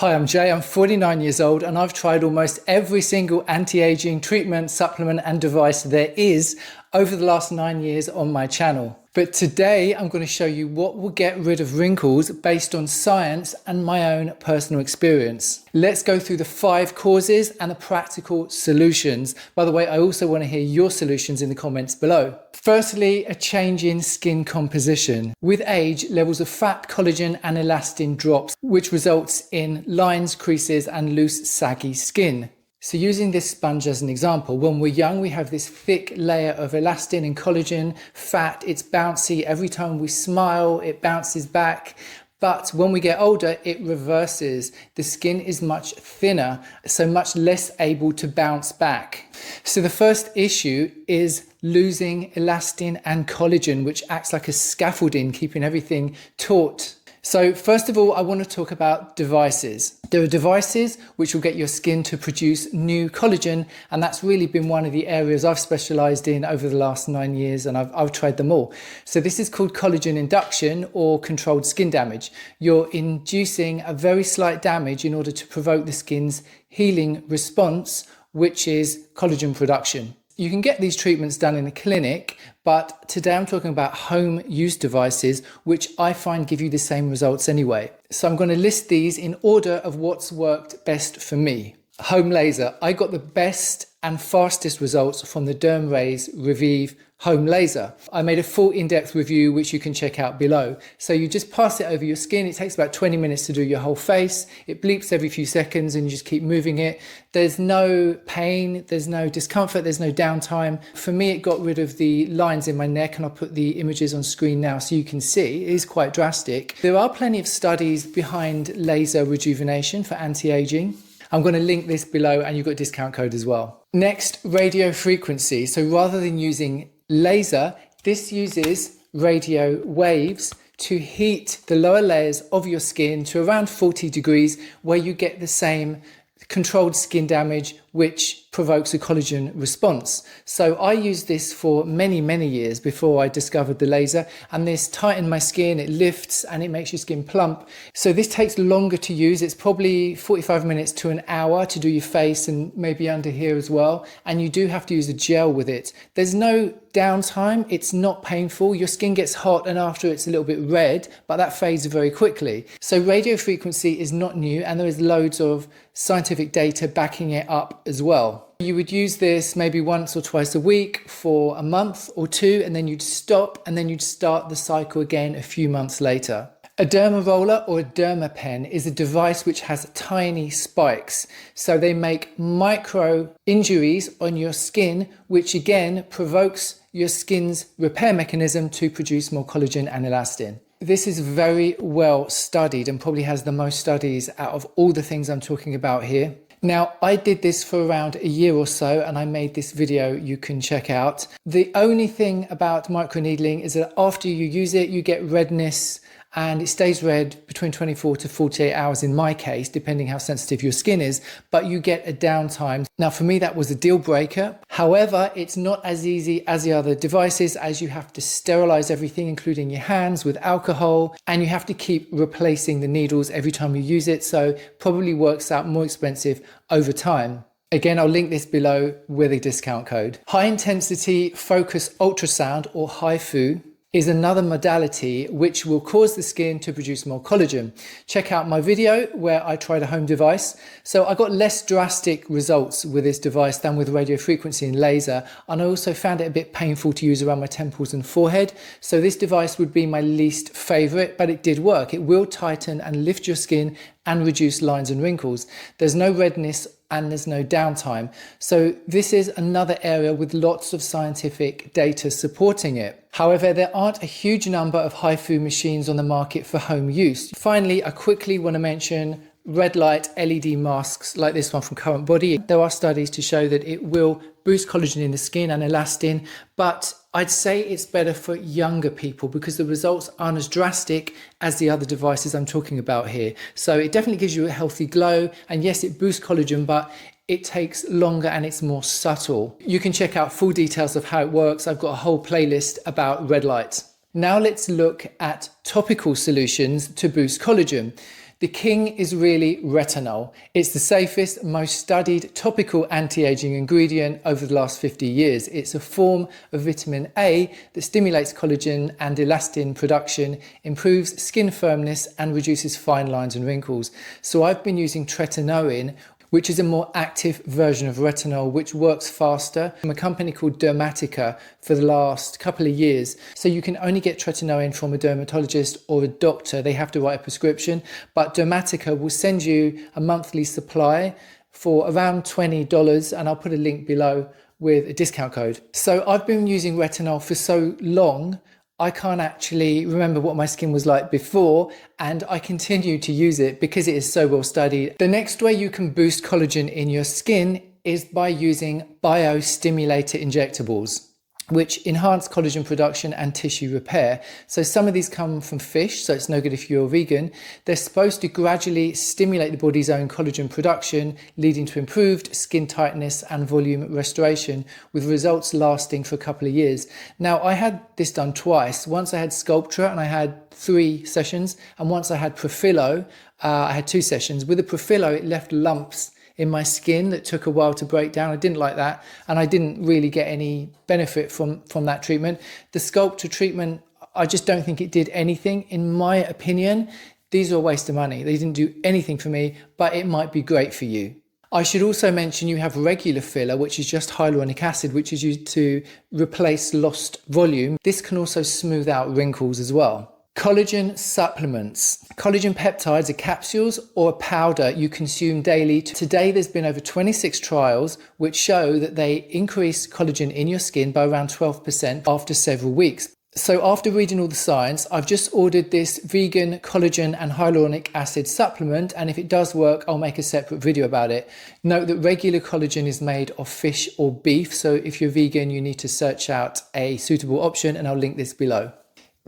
Hi, I'm Jay, I'm 49 years old and I've tried almost every single anti-aging treatment, supplement and device there is over the last 9 years on my channel. But today I'm going to show you what will get rid of wrinkles based on science and my own personal experience. Let's go through the 5 causes and the practical solutions. By the way, I also want to hear your solutions in the comments below. Firstly, a change in skin composition. With age, levels of fat, collagen and elastin drops, which results in lines, creases and loose, saggy skin. So using this sponge as an example, when we're young, we have this thick layer of elastin and collagen, fat, it's bouncy. Every time we smile, it bounces back. But when we get older, it reverses. The skin is much thinner, so much less able to bounce back. So the first issue is losing elastin and collagen, which acts like a scaffolding, keeping everything taut. So first of all, I want to talk about devices. There are devices which will get your skin to produce new collagen, and that's really been one of the areas I've specialized in over the last 9 years, and I've tried them all. So this is called collagen induction or controlled skin damage. You're inducing a very slight damage in order to provoke the skin's healing response, which is collagen production. You can get these treatments done in a clinic, but today I'm talking about home use devices, which I find give you the same results anyway. So I'm going to list these in order of what's worked best for me. Home laser. I got the best and fastest results from the DERMRAYS Revive home laser. I made a full in-depth review which you can check out below. So you just pass it over your skin. It takes about 20 minutes to do your whole face. It bleeps every few seconds and you just keep moving it. There's no pain, there's no discomfort, there's no downtime. For me, it got rid of the lines in my neck, and I'll put the images on screen now so you can see. It is quite drastic. There are plenty of studies behind laser rejuvenation for anti-aging. I'm going to link this below and you've got a discount code as well. Next, radio frequency. So rather than using laser, this uses radio waves to heat the lower layers of your skin to around 40 degrees, where you get the same controlled skin damage which provokes a collagen response. So I used this for many years before I discovered the laser, and this tightened my skin, it lifts and it makes your skin plump. So this takes longer to use. It's probably 45 minutes to an hour to do your face and maybe under here as well, and you do have to use a gel with it. There's no downtime, it's not painful. Your skin gets hot and after it's a little bit red, but that fades very quickly. So radio frequency is not new, and there is loads of scientific data backing it up as well. You would use this maybe once or twice a week for a month or two, and then you'd stop, and then you'd start the cycle again a few months later. A derma roller or a dermapen is a device which has tiny spikes. So they make micro injuries on your skin, which again provokes your skin's repair mechanism to produce more collagen and elastin. This is very well studied and probably has the most studies out of all the things I'm talking about here. Now, I did this for around a year or so, and I made this video you can check out. The only thing about microneedling is that after you use it, you get redness, and it stays red between 24 to 48 hours in my case, depending how sensitive your skin is, but you get a downtime. Now, for me, that was a deal breaker. However, it's not as easy as the other devices, as you have to sterilize everything, including your hands, with alcohol, and you have to keep replacing the needles every time you use it, so probably works out more expensive over time. Again, I'll link this below with a discount code. High intensity focus ultrasound, or HIFU, is another modality which will cause the skin to produce more collagen. Check out my video where I tried a home device. So I got less drastic results with this device than with radio frequency and laser, and I also found it a bit painful to use around my temples and forehead. So this device would be my least favorite, but it did work. It will tighten and lift your skin and reduce lines and wrinkles. There's no redness and there's no downtime. So this is another area with lots of scientific data supporting it. However, there aren't a huge number of HIFU machines on the market for home use. Finally, I quickly want to mention red light LED masks like this one from CURRENTBODY. There are studies to show that it will boost collagen in the skin and elastin, but I'd say it's better for younger people because the results aren't as drastic as the other devices I'm talking about here. So it definitely gives you a healthy glow, and yes, it boosts collagen, but it takes longer and it's more subtle. You can check out full details of how it works. I've got a whole playlist about red light. Now let's look at topical solutions to boost collagen. The king is really retinol. It's the safest, most studied topical anti-aging ingredient over the last 50 years. It's a form of vitamin A that stimulates collagen and elastin production, improves skin firmness and reduces fine lines and wrinkles. So I've been using Tretinoin, which is a more active version of retinol, which works faster, from a company called DERMATICA for the last couple of years. So you can only get Tretinoin from a dermatologist or a doctor. They have to write a prescription, but DERMATICA will send you a monthly supply for around $20, and I'll put a link below with a discount code. So I've been using retinol for so long, I can't actually remember what my skin was like before, and I continue to use it because it is so well studied. The next way you can boost collagen in your skin is by using biostimulator injectables, which enhance collagen production and tissue repair. So some of these come from fish, so it's no good if you're vegan. They're supposed to gradually stimulate the body's own collagen production, leading to improved skin tightness and volume restoration, with results lasting for a couple of years. Now, I had this done twice. Once I had Sculptra and I had 3 sessions, and once I had Profilo, I had 2 sessions. With the Profilo, it left lumps in my skin that took a while to break down. I didn't like that, and I didn't really get any benefit from that treatment. The Sculptra treatment, I just don't think it did anything. In my opinion, these are a waste of money. They didn't do anything for me, but it might be great for you. I should also mention you have regular filler, which is just hyaluronic acid, which is used to replace lost volume. This can also smooth out wrinkles as well. Collagen supplements. Collagen peptides are capsules or a powder you consume daily. Today, there's been over 26 trials which show that they increase collagen in your skin by around 12% after several weeks. So after reading all the science, I've just ordered this vegan collagen and hyaluronic acid supplement, and if it does work, I'll make a separate video about it. Note that regular collagen is made of fish or beef, so if you're vegan, you need to search out a suitable option, and I'll link this below.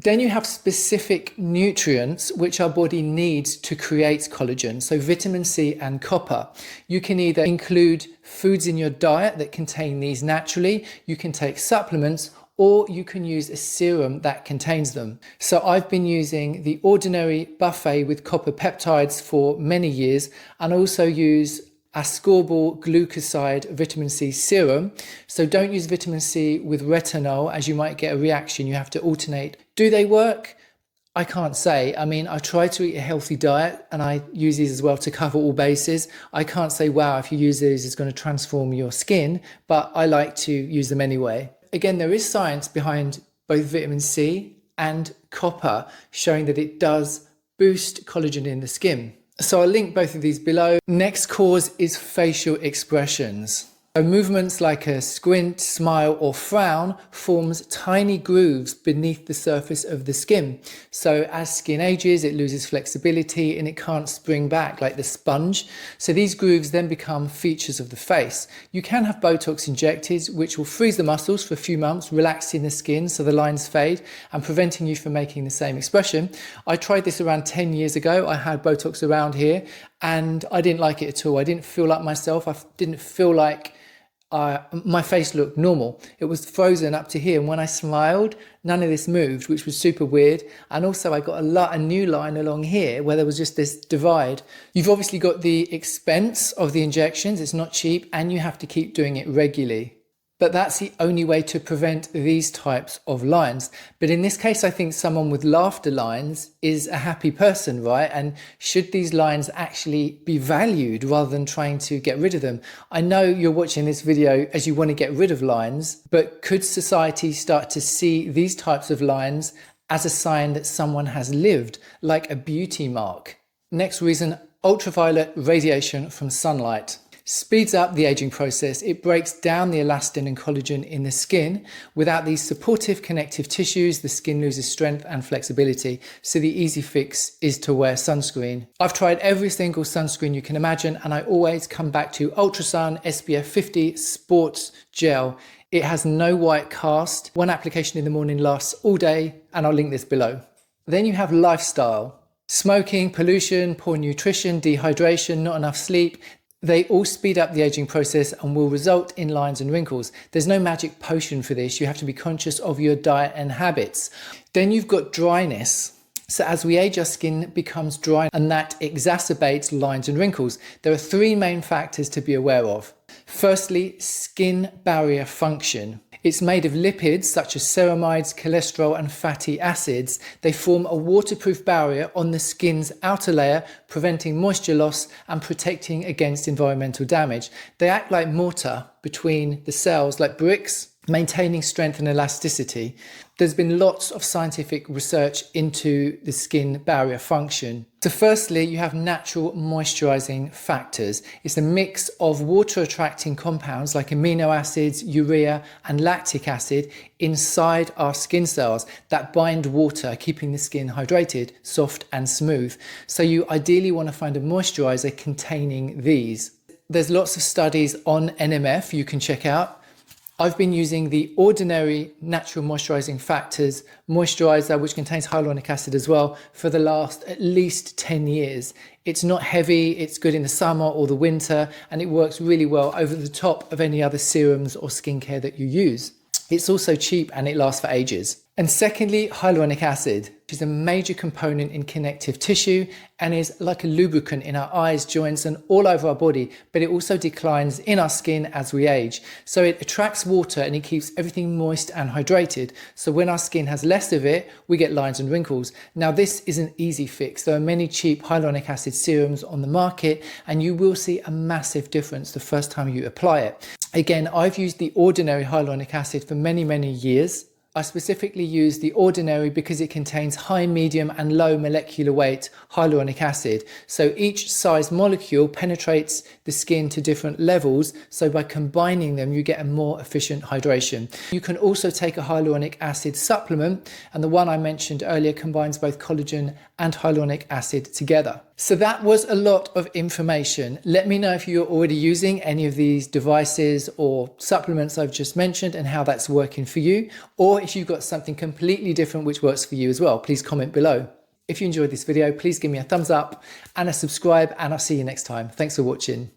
Then you have specific nutrients which our body needs to create collagen, so vitamin C and copper. You can either include foods in your diet that contain these naturally, you can take supplements, or you can use a serum that contains them. So I've been using the ordinary buffet with copper peptides for many years, and also use ascorbyl glucoside vitamin C serum. So don't use vitamin C with retinol, as you might get a reaction. You have to alternate. Do they work? I can't say. I mean, I try to eat a healthy diet, and I use these as well to cover all bases. I can't say, wow, if you use these, it's going to transform your skin, but I like to use them anyway. Again, there is science behind both vitamin C and copper showing that it does boost collagen in the skin. So I'll link both of these below. Next cause is facial expressions. So movements like a squint, smile, or frown forms tiny grooves beneath the surface of the skin. So as skin ages, it loses flexibility and it can't spring back like the sponge. So these grooves then become features of the face. You can have Botox injected, which will freeze the muscles for a few months, relaxing the skin so the lines fade and preventing you from making the same expression. I tried this around 10 years ago. I had Botox around here and I didn't like it at all. I didn't feel like myself. I didn't feel like my face looked normal. It was frozen up to here, and when I smiled, none of this moved, which was super weird. And also I got a new line along here where there was just this divide. You've obviously got the expense of the injections. It's not cheap, and you have to keep doing it regularly. But that's the only way to prevent these types of lines. But in this case, I think someone with laughter lines is a happy person, right? And should these lines actually be valued rather than trying to get rid of them? I know you're watching this video as you want to get rid of lines, but could society start to see these types of lines as a sign that someone has lived, like a beauty mark? Next reason, ultraviolet radiation from sunlight. Speeds up the aging process. It breaks down the elastin and collagen in the skin. Without these supportive connective tissues, the skin loses strength and flexibility. So the easy fix is to wear sunscreen. I've tried every single sunscreen you can imagine, and I always come back to Ultrasun SPF 50 Sports Gel. It has no white cast. One application in the morning lasts all day, and I'll link this below. Then you have lifestyle. Smoking, pollution, poor nutrition, dehydration, not enough sleep. They all speed up the aging process and will result in lines and wrinkles. There's no magic potion for this. You have to be conscious of your diet and habits. Then you've got dryness. So as we age, our skin becomes dry and that exacerbates lines and wrinkles. There are three main factors to be aware of. Firstly, skin barrier function. It's made of lipids such as ceramides, cholesterol and fatty acids. They form a waterproof barrier on the skin's outer layer, preventing moisture loss and protecting against environmental damage. They act like mortar between the cells, like bricks, maintaining strength and elasticity. There's been lots of scientific research into the skin barrier function. So firstly, you have natural moisturizing factors. It's a mix of water attracting compounds like amino acids, urea and lactic acid inside our skin cells that bind water, keeping the skin hydrated, soft and smooth. So you ideally want to find a moisturizer containing these. There's lots of studies on NMF you can check out. I've been using the ordinary natural moisturizing factors moisturizer, which contains hyaluronic acid as well, for the last at least 10 years. It's not heavy, it's good in the summer or the winter, and it works really well over the top of any other serums or skincare that you use. It's also cheap and it lasts for ages. And secondly, hyaluronic acid, which is a major component in connective tissue and is like a lubricant in our eyes, joints and all over our body, but it also declines in our skin as we age. So it attracts water and it keeps everything moist and hydrated. So when our skin has less of it, we get lines and wrinkles. Now this is an easy fix. There are many cheap hyaluronic acid serums on the market and you will see a massive difference the first time you apply it. Again, I've used the ordinary hyaluronic acid for many, many years. I specifically use the ordinary because it contains high, medium and low molecular weight hyaluronic acid. So each size molecule penetrates the skin to different levels. So by combining them, you get a more efficient hydration. You can also take a hyaluronic acid supplement, and the one I mentioned earlier combines both collagen and hyaluronic acid together. So that was a lot of information. Let me know if you're already using any of these devices or supplements I've just mentioned and how that's working for you, or if you've got something completely different which works for you as well. Please comment below. If you enjoyed this video, please give me a thumbs up and a subscribe, and I'll see you next time. Thanks for watching.